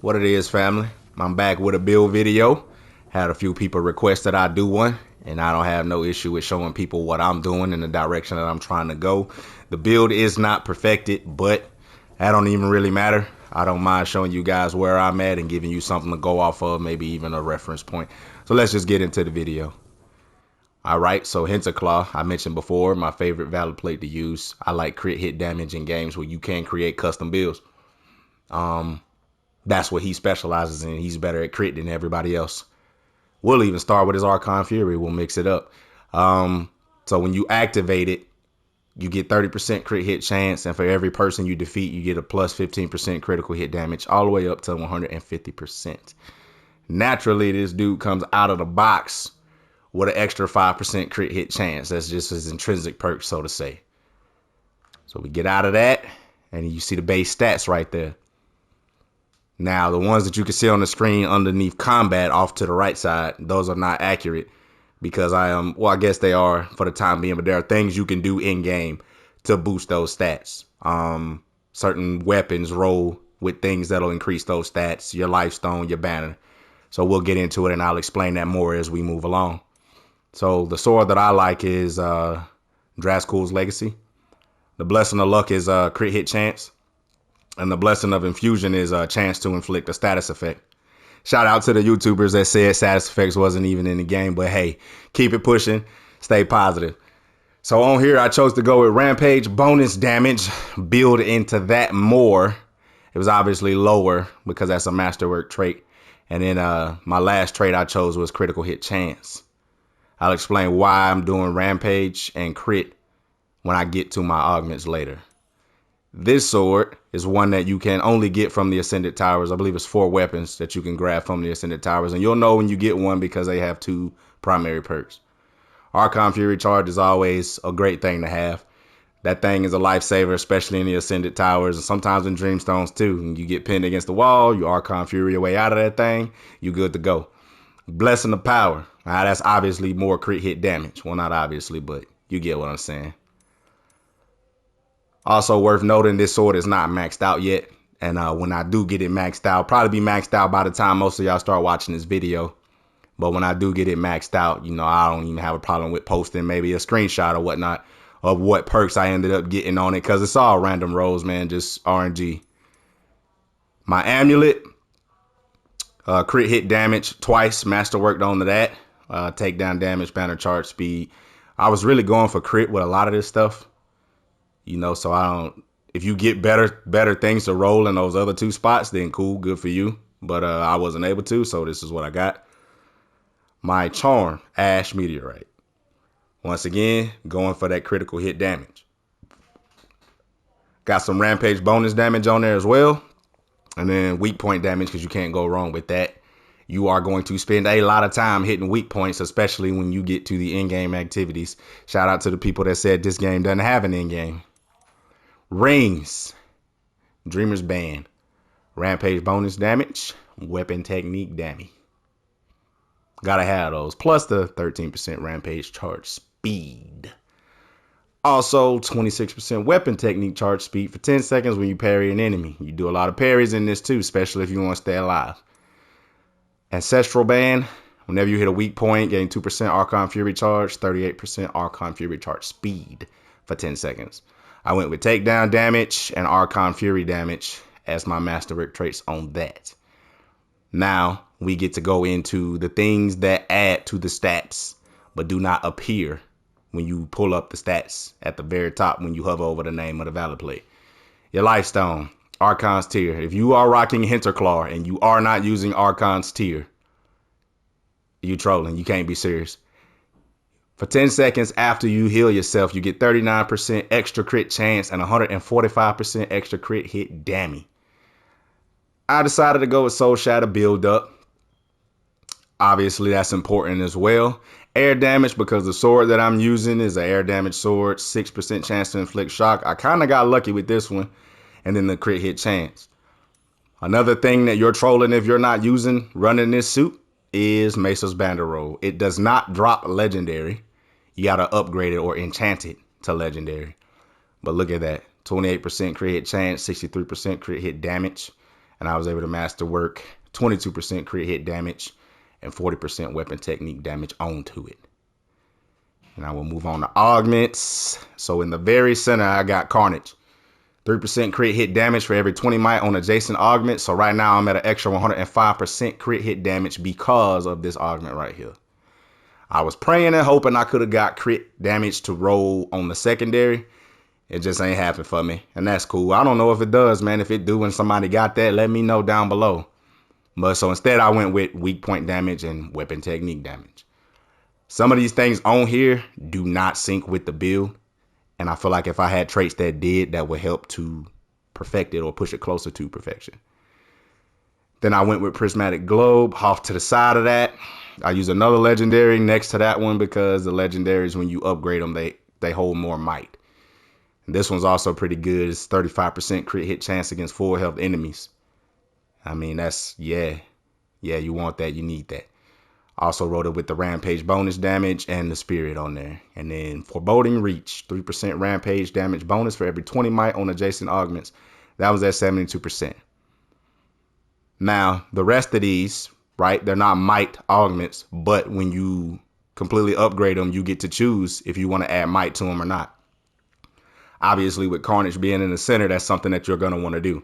What it is, family? I'm back with a build video. Had a few people request that I do one, and I don't have no issue with showing people what I'm doing in the direction that I'm trying to go. The build is not perfected, but that don't even really matter. I don't mind showing you guys where I'm at and giving you something to go off of, maybe even a reference point. So let's just get into the video. Alright, so hinterclaw, I mentioned before, my favorite valorplate to use. I like crit hit damage in games where you can create custom builds. That's what he specializes in. He's better at crit than everybody else. We'll even start with his Archon Fury. We'll mix it up. So when you activate it, you get 30% crit hit chance, and for every person you defeat, you get a plus 15% critical hit damage, all the way up to 150%. Naturally, this dude comes out of the box with an extra 5% crit hit chance. That's just his intrinsic perk, so to say. So we get out of that, and you see the base stats right there. Now, the ones that you can see on the screen underneath combat off to the right side, those are not accurate because I guess they are for the time being, but there are things you can do in game to boost those stats. Certain weapons roll with things that'll increase those stats, your life stone, your banner. So we'll get into it and I'll explain that more as we move along. So the sword that I like is Draskul's Legacy. The Blessing of Luck is crit hit chance. And the Blessing of Infusion is a chance to inflict a status effect. Shout out to the YouTubers that said status effects wasn't even in the game. But hey, keep it pushing. Stay positive. So on here, I chose to go with Rampage bonus damage. Build into that more. It was obviously lower because that's a masterwork trait. And then my last trait I chose was critical hit chance. I'll explain why I'm doing Rampage and crit when I get to my augments later. This sword is one that you can only get from the Ascended Towers. I believe it's 4 weapons that you can grab from the Ascended Towers. And you'll know when you get one because they have 2 primary perks. Archon Fury Charge is always a great thing to have. That thing is a lifesaver, especially in the Ascended Towers and sometimes in Dreamstones too. When you get pinned against the wall, you Archon Fury your way out of that thing, you good to go. Blessing of Power. That's obviously more crit hit damage. Well, not obviously, but you get what I'm saying. Also worth noting, this sword is not maxed out yet. And when I do get it maxed out, probably be maxed out by the time most of y'all start watching this video. But when I do get it maxed out, you know, I don't even have a problem with posting maybe a screenshot or whatnot of what perks I ended up getting on it. Because it's all random rolls, man, just RNG. My amulet, crit hit damage twice, masterworked onto that. Takedown damage, banner charge speed. I was really going for crit with a lot of this stuff. You know, so if you get better things to roll in those other 2 spots, then cool, good for you. But I wasn't able to, so this is what I got. My charm, Ash Meteorite. Once again, going for that critical hit damage. Got some Rampage bonus damage on there as well. And then weak point damage, because you can't go wrong with that. You are going to spend a lot of time hitting weak points, especially when you get to the in-game activities. Shout out to the people that said this game doesn't have an in-game. Rings, Dreamer's Band, Rampage bonus damage, weapon technique damage. Gotta have those. Plus the 13% Rampage charge speed. Also 26% weapon technique charge speed for 10 seconds when you parry an enemy. You do a lot of parries in this too, especially if you want to stay alive. Ancestral Band, whenever you hit a weak point, gain 2% Archon Fury charge, 38% Archon Fury charge speed for 10 seconds. I went with takedown damage and Archon Fury damage as my masterwork traits on that. Now we get to go into the things that add to the stats, but do not appear when you pull up the stats at the very top when you hover over the name of the valorplate. Your life stone, Archon's tier. If you are rocking hinterclaw and you are not using Archon's tier, you trolling. You can't be serious. For 10 seconds after you heal yourself, you get 39% extra crit chance and 145% extra crit hit damage. I decided to go with Soul Shatter build up. Obviously, that's important as well. Air damage, because the sword that I'm using is an air damage sword. 6% chance to inflict shock. I kind of got lucky with this one. And then the crit hit chance. Another thing that you're trolling if you're not running this suit is Mesa's Banderole. It does not drop legendary. You got to upgrade it or enchant it to legendary. But look at that. 28% crit hit chance, 63% crit hit damage. and I was able to masterwork 22% crit hit damage and 40% weapon technique damage onto it. And I will move on to augments. So in the very center, I got Carnage. 3% crit hit damage for every 20 might on adjacent augment. So right now I'm at an extra 105% crit hit damage because of this augment right here. I was praying and hoping I could have got crit damage to roll on the secondary. It just ain't happened for me. And that's cool. I don't know if it does, man. If it do and somebody got that, let me know down below. But so instead I went with weak point damage and weapon technique damage. Some of these things on here do not sync with the build. And I feel like if I had traits that did, that would help to perfect it or push it closer to perfection. Then I went with Prismatic Globe off to the side of that. I use another legendary next to that one because the legendaries, when you upgrade them, they hold more might. And this one's also pretty good. It's 35% crit hit chance against full health enemies. I mean, that's, yeah, you want that. You need that. Also wrote it with the Rampage bonus damage and the Spirit on there. And then Foreboding Reach, 3% Rampage damage bonus for every 20 might on adjacent augments. That was at 72%. Now, the rest of these, right, they're not might augments, but when you completely upgrade them, you get to choose if you want to add might to them or not. Obviously, with Carnage being in the center, that's something that you're going to want to do.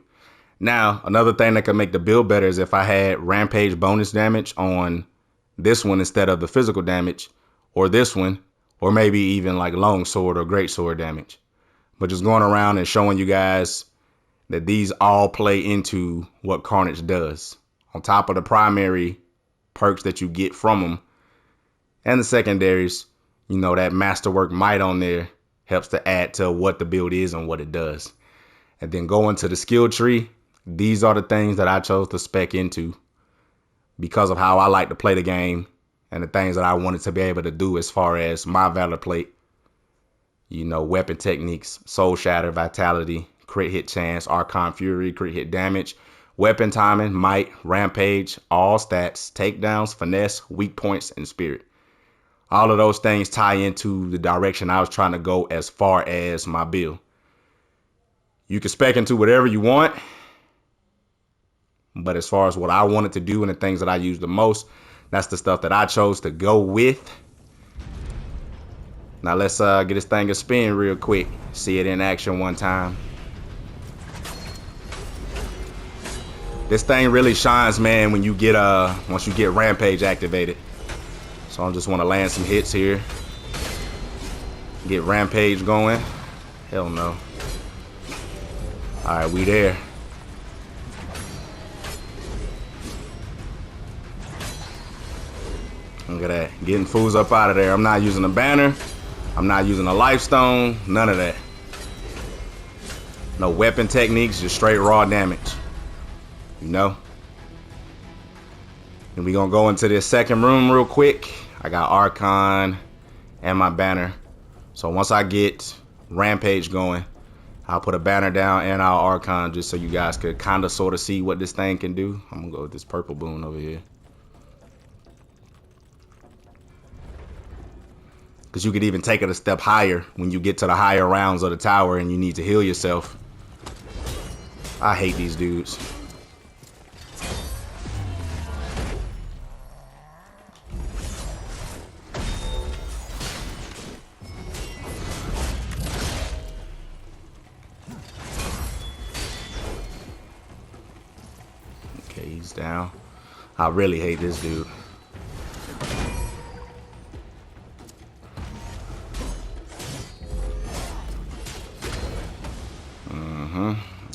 Now, another thing that can make the build better is if I had Rampage bonus damage on this one instead of the physical damage, or this one, or maybe even like longsword or greatsword damage. But just going around and showing you guys that these all play into what Carnage does. On top of the primary perks that you get from them and the secondaries, you know, that masterwork might on there helps to add to what the build is and what it does. And then going to the skill tree, these are the things that I chose to spec into because of how I like to play the game and the things that I wanted to be able to do as far as my valorplate, you know, weapon techniques, soul shatter, vitality, crit hit chance, Archon Fury, crit hit damage, weapon timing, might, rampage, all stats, takedowns, finesse, weak points, and spirit. All of those things tie into the direction I was trying to go as far as my build. You can spec into whatever you want, but as far as what I wanted to do and the things that I use the most, that's the stuff that I chose to go with. Now let's get this thing a spin real quick. See it in action one time. This thing really shines, man, when you get once you get Rampage activated. So I just want to land some hits here. Get Rampage going. Hell no. Alright, we there. Look at that. Getting fools up out of there. I'm not using a banner. I'm not using a life stone. None of that. No weapon techniques, just straight raw damage. You know? And we're going to go into this second room real quick. I got Archon and my banner. So once I get Rampage going, I'll put a banner down and our Archon just so you guys could kind of sort of see what this thing can do. I'm going to go with this purple boon over here. Because you could even take it a step higher when you get to the higher rounds of the tower and you need to heal yourself. I hate these dudes. Okay, he's down. I really hate this dude.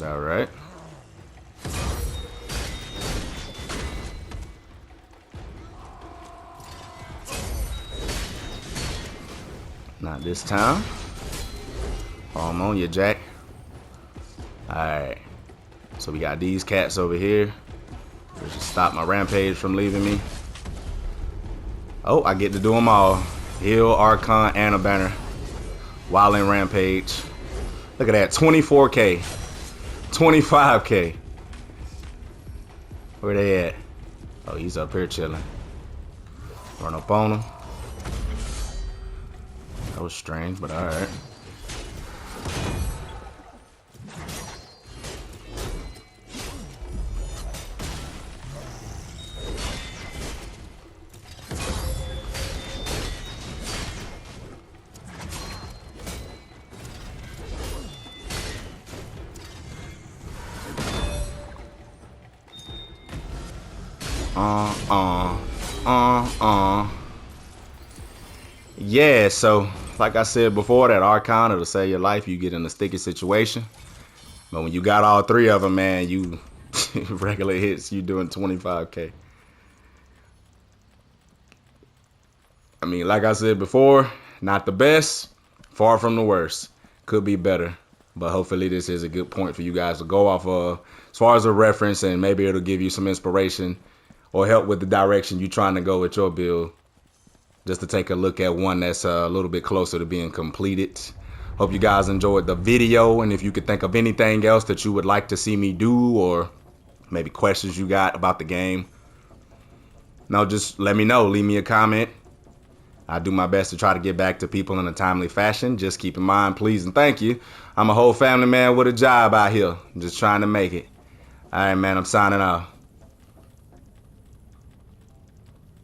All right. Not this time. I'm on you, Jack. All right. So we got these cats over here. Let's just stop my Rampage from leaving me. Oh, I get to do them all. Heal, Archon, and a banner while in Rampage. Look at that, 24K. 25K. Where they at? Oh, he's up here chilling. Run up on him. That was strange, but alright. Uh, Yeah, so like I said before, that Archon, it'll save your life. You get in a sticky situation. But when you got all three of them, man, you regular hits, you doing 25K. I mean, like I said before, not the best, far from the worst. Could be better. But hopefully this is a good point for you guys to go off of as far as a reference, and maybe it'll give you some inspiration or help with the direction you're trying to go with your build. Just to take a look at one that's a little bit closer to being completed. Hope you guys enjoyed the video, and if you could think of anything else that you would like to see me do, or maybe questions you got about the game, no, just let me know. Leave me a comment. I do my best to try to get back to people in a timely fashion. Just keep in mind, please and thank you, I'm a whole family man with a job out here. I'm just trying to make it. All right, man, I'm signing off.